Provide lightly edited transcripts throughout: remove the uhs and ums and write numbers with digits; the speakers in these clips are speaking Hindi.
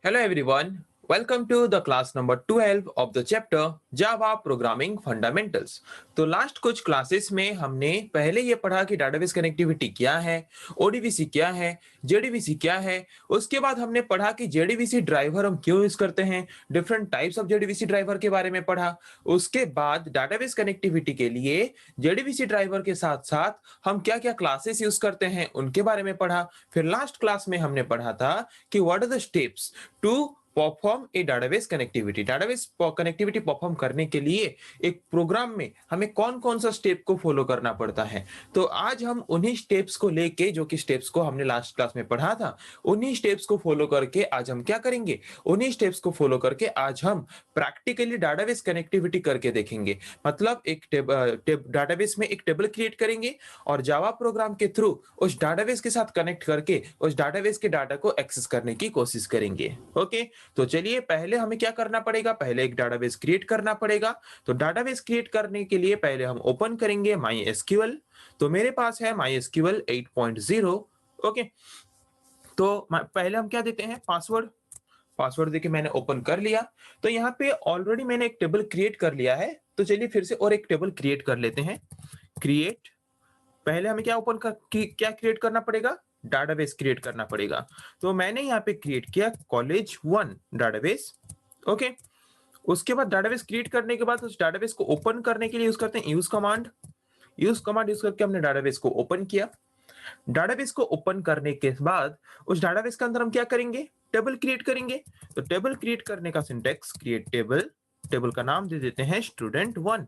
Hello everyone, welcome to the class number 12 of the chapter Java Programming Fundamentals। तो लास्ट कुछ क्लासेस में हमने पहले ये पढ़ा कि डाटाबेस कनेक्टिविटी क्या है, ओडीबीसी क्या है, जेडीबीसी क्या है। उसके बाद हमने पढ़ा कि जेडीबीसी ड्राइवर हम क्यों यूज करते हैं, different types of JDBC driver के बारे में पढ़ा। उसके बाद डाटाबेस कनेक्टिविटी के लिए जेडीबीसी ड्राइवर के साथ साथ हम क्या क्या क्लासेस यूज करते हैं उनके बारे में पढ़ा। फिर लास्ट क्लास में हमने पढ़ा था कि what are the steps to perform a database connectivity. Database connectivity perform करने के लिए एक प्रोग्राम में हमें कौन कौन सा स्टेप को फॉलो करना पड़ता है। तो आज हम उन्हीं स्टेप्स को लेके, जो कि स्टेप्स को हमने लास्ट क्लास में पढ़ा था, उन्हीं स्टेप्स को फॉलो करके आज हम क्या करेंगे, उन्हीं स्टेप्स को फॉलो करके आज हम प्रैक्टिकली डाटाबेस कनेक्टिविटी करके देखेंगे। मतलब एक डाटाबेस में एक टेबल क्रिएट करेंगे और जावा प्रोग्राम के थ्रू उस डाटाबेस के साथ कनेक्ट करके उस डाटाबेस के डाटा को एक्सेस करने की कोशिश करेंगे। ओके, तो चलिए पहले हमें क्या करना पड़ेगा, पहले एक डाटाबेस क्रिएट करना पड़ेगा। तो डाटाबेस क्रिएट करने के लिए पहले हम ओपन करेंगे माई एसक्यूएल। तो मेरे पास है माई एसक्यूएल 8.0। ओके, तो पहले हम क्या देते हैं, पासवर्ड। पासवर्ड देके मैंने ओपन कर लिया। तो यहाँ पे ऑलरेडी मैंने एक टेबल क्रिएट कर लिया है। तो चलिए फिर से और एक टेबल क्रिएट कर लेते हैं। क्रिएट, पहले हमें क्या क्या क्रिएट करना पड़ेगा, डाटाबेस क्रिएट करना पड़ेगा। तो मैंने यहाँ पे क्रिएट किया college1 डाटाबेस। ओके, उसके बाद डाटाबेस क्रिएट करने के बाद उस डाटाबेस को ओपन करने के लिए यूज करते हैं use command. Use command use करके हमने डाटाबेस को ओपन किया। डाटाबेस को ओपन करने के बाद उस डाटाबेस के अंदर हम क्या करेंगे, टेबल क्रिएट करेंगे। तो टेबल क्रिएट करने का सिंटेक्स क्रिएट टेबल, टेबल का नाम दे देते हैं स्टूडेंट1।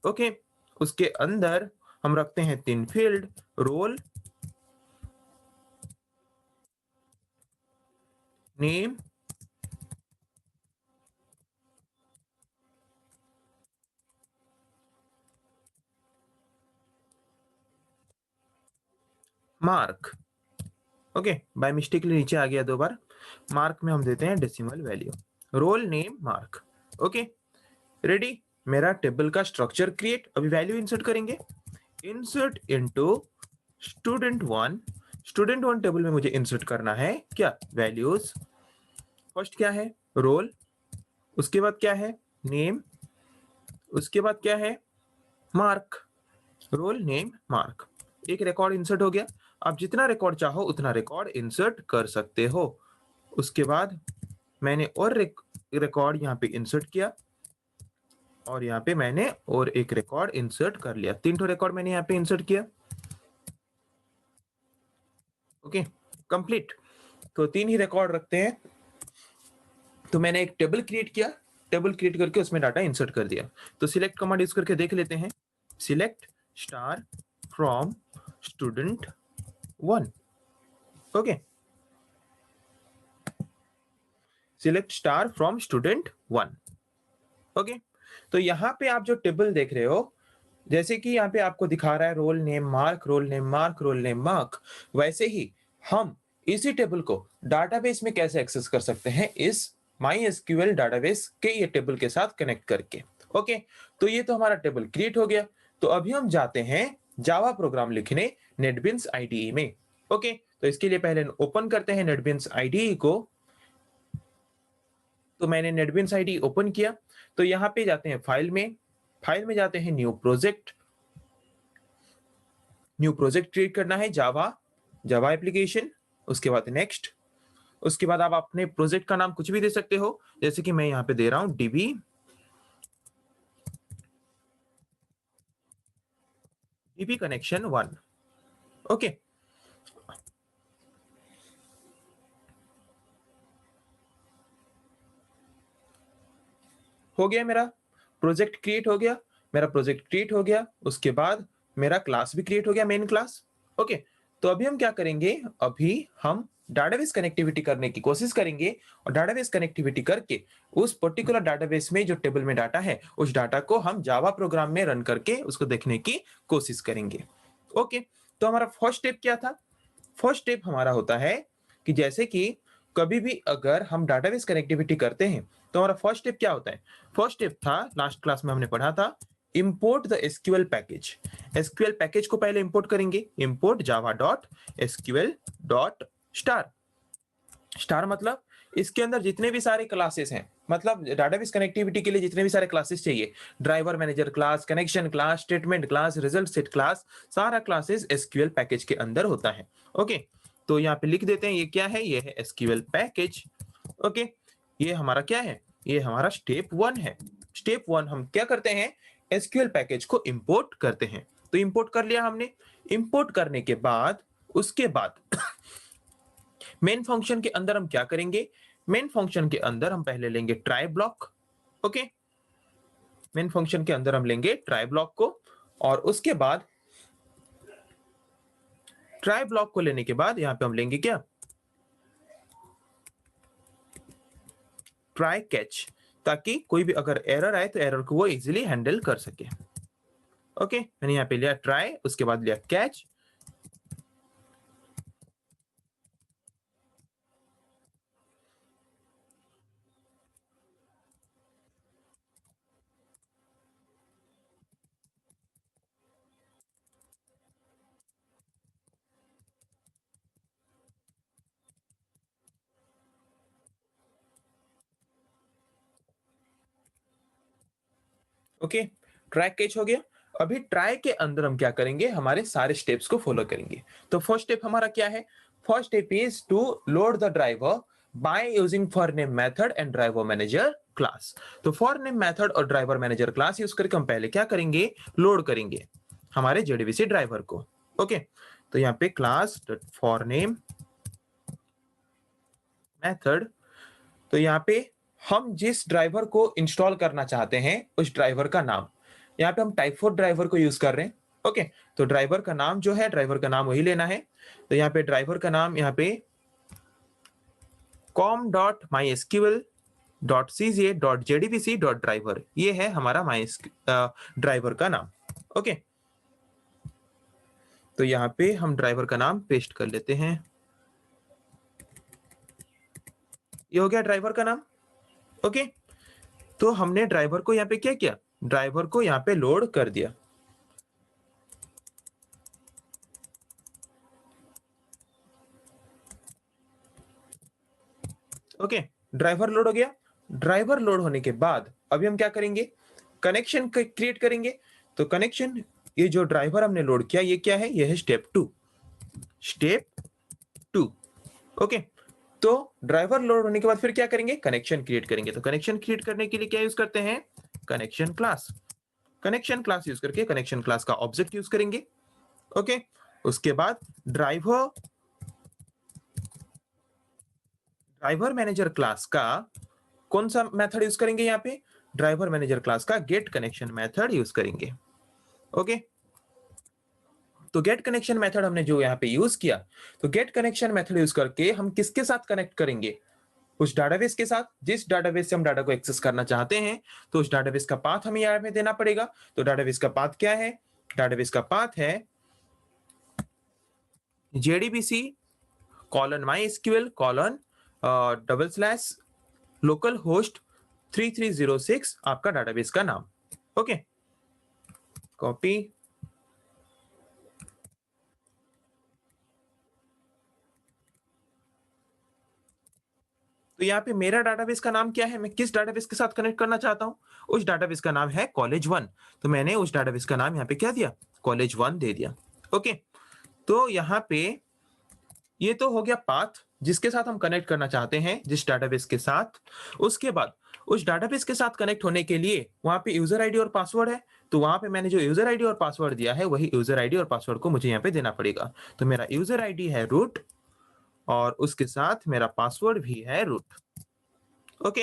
ओके, उसके अंदर हम रखते हैं 3 field, roll, name, mark. Okay, by mistakenly नीचे आ गया 2 बार। मार्क में हम देते हैं decimal value, roll name mark. Okay, ready. मेरा टेबल का स्ट्रक्चर क्रिएट। अभी वैल्यू इंसर्ट करेंगे, इंसर्ट इनटू स्टूडेंट1। स्टूडेंट1 टेबल में मुझे इंसर्ट करना है क्या, वैल्यूज। फर्स्ट क्या है, रोल, उसके बाद क्या है, नेम, उसके बाद क्या है, मार्क। रोल नेम मार्क, एक रिकॉर्ड इंसर्ट हो गया। आप जितना रिकॉर्ड चाहो उतना रिकॉर्ड इंसर्ट कर सकते हो। उसके बाद मैंने और रिकॉर्ड यहाँ पे इंसर्ट किया और यहाँ पे मैंने और एक रिकॉर्ड इंसर्ट कर लिया। 3 रिकॉर्ड मैंने यहाँ पे इंसर्ट किया। Okay, complete. तो 3 ही रिकॉर्ड रखते हैं। तो मैंने एक टेबल क्रिएट किया, टेबल क्रिएट करके उसमें डाटा इंसर्ट कर दिया। तो सिलेक्ट कमांड यूज करके देख लेते हैं। Select star from student 1. Okay, select star from student 1. Okay, तो यहाँ पे आप जो टेबल देख रहे हो, जैसे कि यहाँ पे आपको दिखा रहा है roll name mark, roll name mark, roll name mark, वैसे ही हम इसी टेबल को डाटाबेस में कैसे एक्सेस कर सकते हैं, इस माई एसक्यूएल डाटाबेस के ये टेबल के साथ कनेक्ट करके। ओके, तो ये तो हमारा टेबल क्रिएट हो गया। तो अभी हम जाते हैं जावा प्रोग्राम लिखने नेटबीन्स आईडीई में। ओके, तो इसके लिए पहले ओपन करते हैं नेटबीन्स आईडीई को। तो मैंने नेटबीन्स आईडी ओपन किया। तो यहाँ पे जाते हैं फाइल में, फाइल में जाते हैं new project. New project create करना है जावा, जावा एप्लीकेशन। उसके बाद नेक्स्ट। उसके बाद आप अपने प्रोजेक्ट का नाम कुछ भी दे सकते हो, जैसे कि मैं यहाँ पे दे रहा हूँ डीबी, डीबी कनेक्शन 1। ओके, हो गया, मेरा प्रोजेक्ट क्रिएट हो गया। मेरा प्रोजेक्ट क्रिएट हो गया, उसके बाद मेरा क्लास भी क्रिएट हो गया, मेन क्लास। ओके, तो अभी हम क्या करेंगे, अभी हम डाटाबेस कनेक्टिविटी करने की कोशिश करेंगे और डाटाबेस कनेक्टिविटी करके उस पर्टिकुलर डाटाबेस में जो टेबल में डाटा है, उस डाटा को हम जावा प्रोग्राम में रन करके उसको देखने की कोशिश करेंगे। ओके, तो हमारा फर्स्ट स्टेप क्या था, फर्स्ट स्टेप हमारा होता है कि जैसे कि कभी भी अगर हम डाटाबेस कनेक्टिविटी करते हैं तो हमारा फर्स्ट स्टेप क्या होता है। फर्स्ट स्टेप था, लास्ट क्लास में हमने पढ़ा था, import the SQL package. SQL package को पहले इंपोर्ट करेंगे, import Java dot SQL dot star. Star मतलब इसके अंदर जितने भी सारे क्लासेस हैं, मतलब डाटाबेस कनेक्टिविटी के लिए जितने भी सारे क्लासेस चाहिए, driver manager class, connection class, statement class, result set class, सारा क्लासेस एसक्यूएल पैकेज के अंदर होता है। ओके, तो यहाँ पे लिख देते हैं ये क्या है, ये है एसक्यूएल पैकेज। ओके, ये हमारा क्या है, ये हमारा स्टेप 1 है। स्टेप 1 हम क्या करते हैं, एसक्यूएल पैकेज को इंपोर्ट करते हैं। तो इंपोर्ट कर लिया हमने। इंपोर्ट करने के बाद उसके बाद मेन फंक्शन के अंदर हम क्या करेंगे, मेन फंक्शन के अंदर हम पहले लेंगे try block. Okay, main function के अंदर हम लेंगे ट्राई ब्लॉक को, और उसके बाद ट्राई ब्लॉक को लेने के बाद यहां पे हम लेंगे क्या, ट्राई कैच, ताकि कोई भी अगर एरर आए तो एरर को वो इजीली हैंडल कर सके। ओके, मैंने यहाँ पे लिया ट्राई, उसके बाद लिया कैच। ओके, ट्राई कैच हो गया। अभी ट्राई के अंदर हम क्या करेंगे, हमारे सारे स्टेप्स को फॉलो करेंगे। तो फर्स्ट स्टेप हमारा क्या है, first step is to load the driver by using for name method and driver manager class. तो फॉर नेम मेथड और ड्राइवर मैनेजर क्लास यूज करके हम पहले क्या करेंगे, लोड करेंगे हमारे जेडीबीसी ड्राइवर को। ओके, तो यहाँ पे क्लास फॉर नेम मेथड, तो यहाँ पे हम जिस ड्राइवर को इंस्टॉल करना चाहते हैं उस ड्राइवर का नाम, यहाँ पे हम टाइप 4 ड्राइवर को यूज कर रहे हैं। ओके, तो ड्राइवर का नाम जो है, ड्राइवर का नाम वही लेना है। तो यहाँ पे ड्राइवर का नाम, यहाँ पे com.mysql.cj.jdbc.driver, ये है हमारा ड्राइवर का नाम। ओके, तो यहाँ पे हम ड्राइवर का नाम पेस्ट कर लेते हैं। ये हो गया ड्राइवर का नाम। ओके, तो हमने ड्राइवर को यहाँ पे क्या किया, ड्राइवर को यहाँ पे लोड कर दिया। ओके, ड्राइवर लोड हो गया। ड्राइवर लोड होने के बाद अभी हम क्या करेंगे, कनेक्शन क्रिएट करेंगे। तो कनेक्शन, ये जो ड्राइवर हमने लोड किया ये क्या है, ये है स्टेप 2। स्टेप 2। ओके, तो ड्राइवर लोड होने के बाद फिर क्या करेंगे, कनेक्शन क्रिएट करेंगे। तो कनेक्शन क्रिएट करने के लिए क्या यूज करते हैं, connection class. Connection class use करके कनेक्शन क्लास का ऑब्जेक्ट यूज करेंगे। ओके, उसके बाद ड्राइवर मैनेजर क्लास का कौन सा मेथड यूज करेंगे, यहाँ पे ड्राइवर मैनेजर क्लास का गेट कनेक्शन मेथड यूज करेंगे। ओके, तो गेट कनेक्शन मेथड हमने जो यहाँ पे यूज किया, तो गेट कनेक्शन मेथड यूज करके हम किसके साथ कनेक्ट करेंगे, उस डाटाबेस के साथ जिस डाटाबेस से हम डाटा को एक्सेस करना चाहते हैं। तो उस डाटाबेस का पाथ हमें यहाँ पे देना पड़ेगा। तो डाटाबेस का पाथ क्या है, डाटाबेस का पाथ है JDBC :MySQL :/localhost 3306, आपका डाटाबेस का नाम। ओके, कॉपी, तो यहाँ पे मेरा डाटाबेस का नाम क्या है, मैं किस डाटाबेस के साथ कनेक्ट करना चाहता हूँ, उस डाटाबेस का नाम है कॉलेज 1। तो मैंने उस डाटाबेस का नाम यहाँ पे क्या दिया, कॉलेज 1 दे दिया। ओके, तो यहाँ पे ये तो हो गया पाथ जिसके साथ हम कनेक्ट करना चाहते हैं, जिस डाटाबेस के साथ। उसके बाद उस डाटाबेस के साथ कनेक्ट होने के लिए वहां पे यूजर आईडी और पासवर्ड है। तो वहां पे मैंने जो यूजर आईडी और पासवर्ड दिया है वही यूजर आईडी और पासवर्ड को मुझे यहाँ पे देना पड़ेगा। तो मेरा यूजर आईडी है रूट और उसके साथ मेरा पासवर्ड भी है रूट। ओके,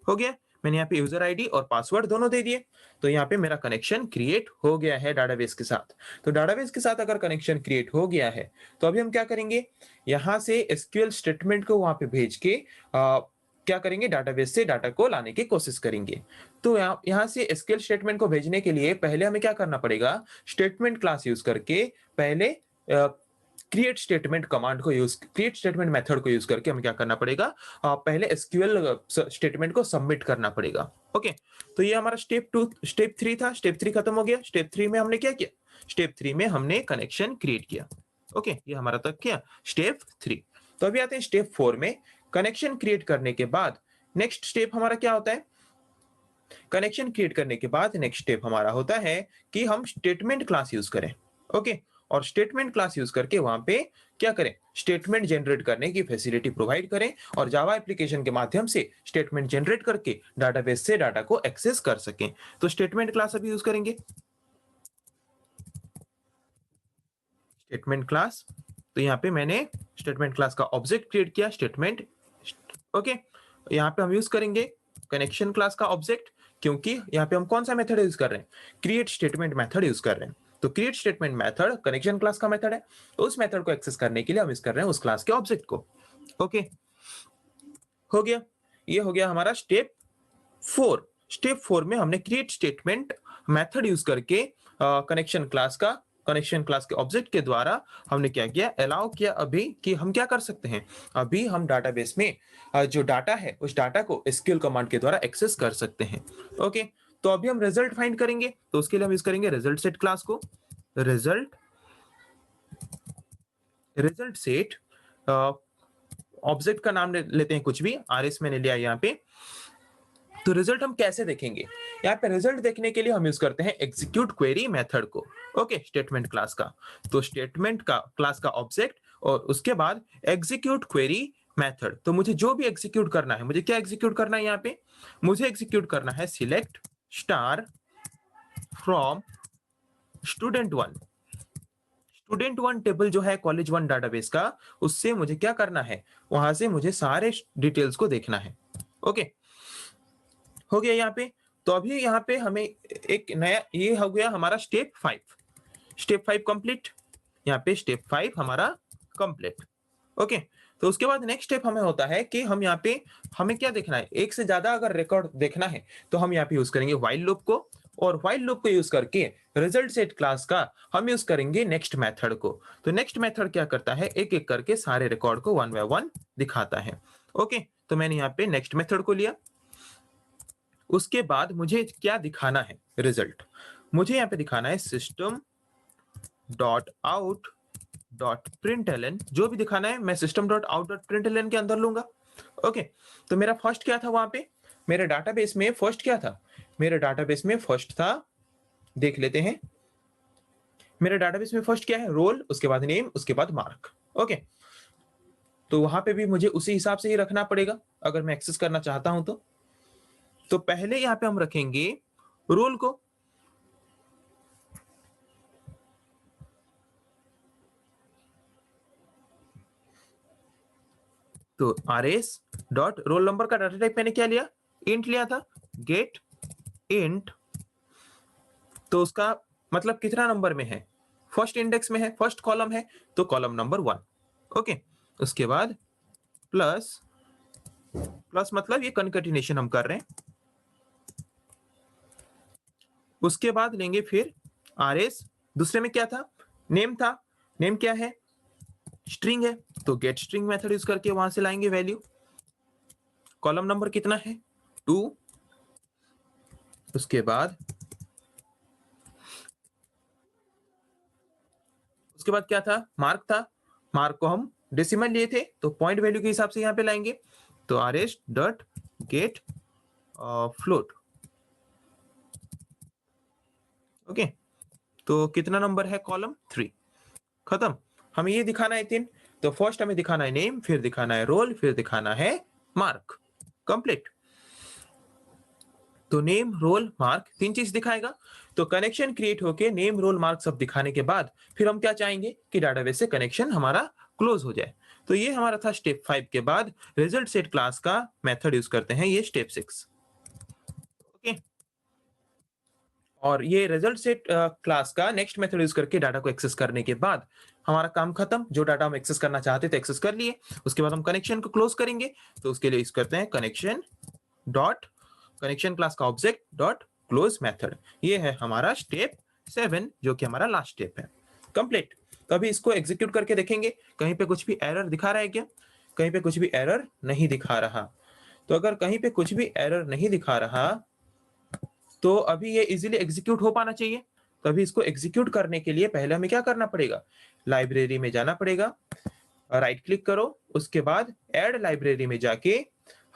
हो गया, मैंने यहाँ पे यूजर आईडी और पासवर्ड दोनों दे दिए। तो यहाँ पे मेरा कनेक्शन क्रिएट हो गया है डाटाबेस के साथ। तो डाटाबेस के साथ अगर कनेक्शन क्रिएट हो गया है तो अभी हम क्या करेंगे, यहाँ से एसक्यूएल स्टेटमेंट को वहां पे भेज के क्या करेंगे, डाटाबेस से डाटा को लाने की कोशिश करेंगे। तो यहाँ से एसक्यूएल स्टेटमेंट को भेजने के लिए पहले हमें क्या करना पड़ेगा, स्टेटमेंट क्लास यूज करके पहले क्रिएट स्टेटमेंट कमांड को यूज, क्रिएट स्टेटमेंट मेथड को यूज करके हमें क्या करना पड़ेगा, पहले एसक्यूएल स्टेटमेंट को सबमिट करना पड़ेगा। ओके, तो ये हमारा स्टेप 3 था। स्टेप 3 खत्म हो गया। स्टेप 3 में हमने क्या किया, स्टेप 3 में हमने कनेक्शन क्रिएट किया। ओके, ये हमारा तक क्या, स्टेप 3। तो अभी आते हैं स्टेप 4 में, कनेक्शन क्रिएट करने के बाद नेक्स्ट स्टेप हमारा क्या होता है? कनेक्शन क्रिएट करने के बाद नेक्स्ट स्टेप हमारा होता है कि हम स्टेटमेंट क्लास यूज करें। ओके, और स्टेटमेंट क्लास यूज करके वहां पे क्या करें? स्टेटमेंट जनरेट करने की फैसिलिटी प्रोवाइड करें और जावा एप्लीकेशन के माध्यम से स्टेटमेंट जनरेट करके डाटाबेस से डाटा को एक्सेस कर सकें। तो स्टेटमेंट क्लास अभी यूज करेंगे। स्टेटमेंट क्लास, तो यहाँ पे मैंने स्टेटमेंट क्लास का ऑब्जेक्ट क्रिएट किया, स्टेटमेंट। ओके, यहाँ पे हम यूज करेंगे कनेक्शन क्लास का ऑब्जेक्ट, क्योंकि यहाँ पे हम कौन सा मेथड यूज कर रहे हैं? क्रिएट स्टेटमेंट मेथड यूज कर रहे हैं। तो create statement method connection class का मेथड है, तो उस मेथड को एक्सेस करने के लिए हम यूज कर रहे हैं उस क्लास के ऑब्जेक्ट को। ओके, हो गया, ये हो गया हमारा स्टेप 4। स्टेप 4 में हमने क्रिएट स्टेटमेंट मेथड यूज करके कनेक्शन क्लास के ऑब्जेक्ट के द्वारा हमने क्या किया? अलाउ किया अभी कि हम क्या कर सकते हैं? अभी हम डाटाबेस में जो डाटा है उस डाटा को एसक्यूएल कमांड के द्वारा एक्सेस कर सकते हैं। ओके, तो अभी हम रिजल्ट फाइंड करेंगे, तो उसके लिए हम यूज करेंगे रिजल्ट सेट क्लास को। रिजल्ट सेट ऑब्जेक्ट का नाम लेते हैं कुछ भी, आरएस मैंने लिया यहाँ पे। तो रिजल्ट हम कैसे देखेंगे? यहाँ पे रिजल्ट देखने के लिए हम यूज करते हैं एग्जीक्यूट क्वेरी मेथड को। ओके, स्टेटमेंट क्लास का, तो स्टेटमेंट का क्लास का ऑब्जेक्ट और उसके बाद एग्जीक्यूट क्वेरी मेथड। तो मुझे जो भी एग्जीक्यूट करना है, मुझे क्या एग्जीक्यूट करना है? यहाँ पे मुझे एग्जीक्यूट करना है select star from student one table जो है कॉलेज वन डाटाबेस का, उससे मुझे क्या करना है? वहां से मुझे सारे डिटेल्स को देखना है। ओके, हो गया यहाँ पे। तो अभी यहाँ पे हमें एक नया, ये हो गया हमारा स्टेप 5। स्टेप 5 कंप्लीट, यहाँ पे स्टेप 5 हमारा कंप्लीट। ओके, तो उसके बाद नेक्स्ट स्टेप हमें होता है कि हम यहाँ पे हमें क्या देखना है? एक से ज्यादा अगर रिकॉर्ड देखना है तो हम यहाँ पे यूज करेंगे व्हाइल लूप को, और व्हाइल लूप को यूज करके रिजल्ट सेट क्लास का हम यूज करेंगे नेक्स्ट मेथड को। तो नेक्स्ट मेथड क्या करता है? एक एक करके सारे रिकॉर्ड को 1 बाय 1 दिखाता है। ओके, तो मैंने यहाँ पे नेक्स्ट मेथड को लिया। उसके बाद मुझे क्या दिखाना है? रिजल्ट मुझे यहाँ पे दिखाना है system dot out dot println. जो भी दिखाना है मैं system dot out dot println के अंदर लूंगा। ओके, तो मेरा फर्स्ट क्या था? वहां पे मेरे डाटाबेस में फर्स्ट क्या था? मेरे डाटाबेस में फर्स्ट था, देख लेते हैं। मेरे डाटाबेस में फर्स्ट क्या है? रोल, उसके बाद नेम, उसके बाद मार्क। ओके, तो वहां पे भी मुझे उसी हिसाब से ही रखना पड़ेगा अगर मैं एक्सेस करना चाहता हूं तो पहले यहाँ पे हम रखेंगे रोल को। तो आरएस डॉट रोल नंबर का डाटा टाइप मैंने क्या लिया? इंट लिया था, गेट इंट। तो उसका मतलब कितना नंबर में है? फर्स्ट इंडेक्स में है, फर्स्ट कॉलम है, तो कॉलम नंबर 1। ओके, उसके बाद प्लस मतलब ये कनकैटिनेशन हम कर रहे हैं। उसके बाद लेंगे फिर आरएस, दूसरे में क्या था? नेम था, नेम क्या है? स्ट्रिंग है, तो गेट स्ट्रिंग मेथड यूज करके वहां से लाएंगे वैल्यू। कॉलम नंबर कितना है? 2। उसके बाद क्या था? मार्क था, मार्क को हम डेसिमल लिए थे तो पॉइंट वैल्यू के हिसाब से यहाँ पे लाएंगे। तो RS dot gate float. Okay, तो कितना नंबर है? कॉलम 3। खत्म। हमें ये दिखाना है 3, तो फर्स्ट हमें दिखाना है नेम, फिर दिखाना है रोल, फिर दिखाना है मार्क। कंप्लीट। तो नेम, रोल, मार्क 3 चीज दिखाएगा। तो कनेक्शन क्रिएट होके नेम, रोल, मार्क सब दिखाने के बाद फिर हम क्या चाहेंगे? कि डाटाबेस से कनेक्शन हमारा क्लोज हो जाए। तो ये हमारा था स्टेप 5 के बाद रिजल्ट सेट क्लास का मेथड यूज करते हैं, ये स्टेप 6। ओके, और ये रिजल्ट सेट क्लास का नेक्स्ट मेथड यूज करके डाटा को एक्सेस करने के बाद हमारा काम खत्म। जो डाटा हम एक्सेस करना चाहते थे एक्सेस कर लिए, उसके बाद हम कनेक्शन को क्लोज करेंगे। तो उसके लिए यूज करते हैं कनेक्शन क्लास का ऑब्जेक्ट डॉट क्लोज मेथड। ये है हमारा स्टेप 7, जो कि हमारा लास्ट स्टेप है। कंप्लीट। तो अभी इसको एग्जीक्यूट करके देखेंगे कहीं पे कुछ भी एरर दिखा रहा है क्या? कहीं पे कुछ भी एरर नहीं दिखा रहा। तो अगर कहीं पे कुछ भी एरर नहीं दिखा रहा तो अभी ये इजीली एग्जीक्यूट हो पाना चाहिए। तो अभी इसको एग्जीक्यूट करने के लिए पहले हमें क्या करना पड़ेगा? लाइब्रेरी में जाना पड़ेगा। राइट क्लिक करो, उसके बाद ऐड लाइब्रेरी में जाके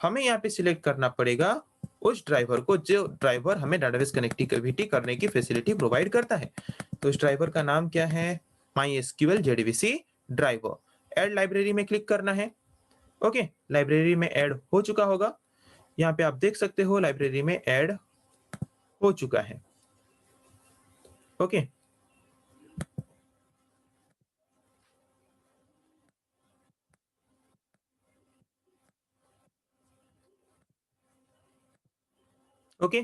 हमें यहाँ पे सिलेक्ट करना पड़ेगा उस ड्राइवर को जो ड्राइवर हमें डेटाबेस कनेक्टिविटी करने की फैसिलिटी प्रोवाइड करता है। तो इस ड्राइवर का नाम क्या है? MySQL JDBC driver. Add library में क्लिक करना है। ओके, लाइब्रेरी में ऐड हो चुका होगा। यहाँ पे आप देख सकते हो लाइब्रेरी में ऐड हो चुका है। ओके, ओके,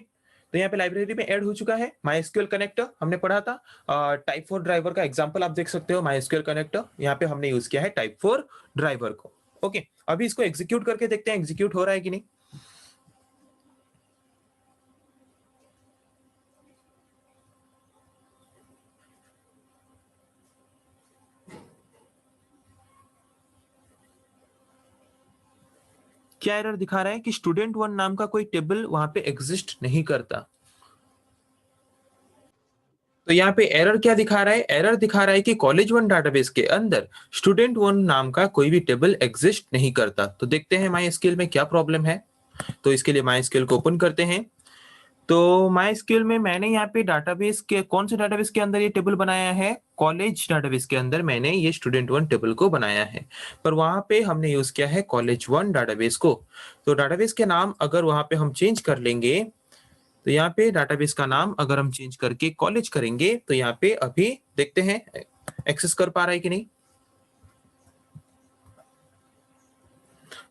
तो यहाँ पे लाइब्रेरी में ऐड हो चुका है। MySQL कनेक्टर हमने पढ़ा था। टाइप 4 ड्राइवर का एग्जांपल आप देख सकते हो। MySQL कनेक्टर यहाँ पे हमने यूज किया है टाइप 4 ड्राइवर को। ओके, अभी इसको एग्जीक्यूट करके देखते हैं एग्जीक्यूट हो रहा है कि नहीं। क्या एरर दिखा रहा है कि स्टूडेंट 1 नाम का कोई टेबल वहां पे एग्जिस्ट नहीं करता। तो यहाँ पे एरर क्या दिखा रहा है? एरर दिखा रहा है कि कॉलेज 1 डाटाबेस के अंदर स्टूडेंट 1 नाम का कोई भी टेबल एग्जिस्ट नहीं करता। तो देखते हैं MySQL में क्या प्रॉब्लम है। तो इसके लिए MySQL को ओपन करते हैं। तो MySQL में मैंने यहाँ पे डाटाबेस के कौन से डाटाबेस के अंदर ये टेबल बनाया है? कॉलेज डाटाबेस के अंदर मैंने ये स्टूडेंट 1 टेबल को बनाया है, पर वहां पे हमने यूज किया है कॉलेज 1 डाटाबेस को। तो डाटाबेस के नाम अगर वहां पे हम चेंज कर लेंगे, तो यहाँ पे डाटाबेस का नाम अगर हम चेंज करके कॉलेज करेंगे, तो यहाँ पे अभी देखते हैं एक्सेस कर पा रहा है कि नहीं।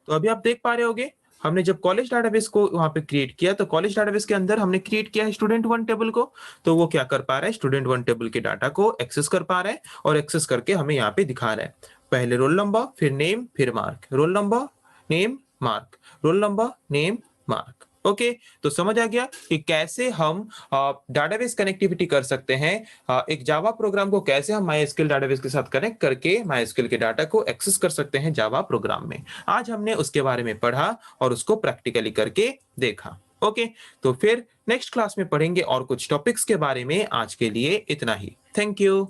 तो अभी आप देख पा रहे होगे, हमने जब कॉलेज डाटाबेस को वहां पे क्रिएट किया, तो कॉलेज डाटाबेस के अंदर हमने क्रिएट किया है स्टूडेंट 1 टेबल को। तो वो क्या कर पा रहा है? स्टूडेंट 1 टेबल के डाटा को एक्सेस कर पा रहा है, और एक्सेस करके हमें यहाँ पे दिखा रहा है पहले रोल नंबर, फिर नेम, फिर mark, roll number, name, mark, roll number, name, mark. Okay, तो समझ आ गया कि कैसे हम डाटाबेस कनेक्टिविटी कर सकते हैं। एक जावा प्रोग्राम को कैसे हम MySQL डाटाबेस के साथ कनेक्ट करके MySQL के डाटा को एक्सेस कर सकते हैं जावा प्रोग्राम में। आज हमने उसके बारे में पढ़ा और उसको प्रैक्टिकली करके देखा। ओके, तो फिर नेक्स्ट क्लास में पढ़ेंगे और कुछ टॉपिक्स के बारे में। आज के लिए इतना ही। Thank you.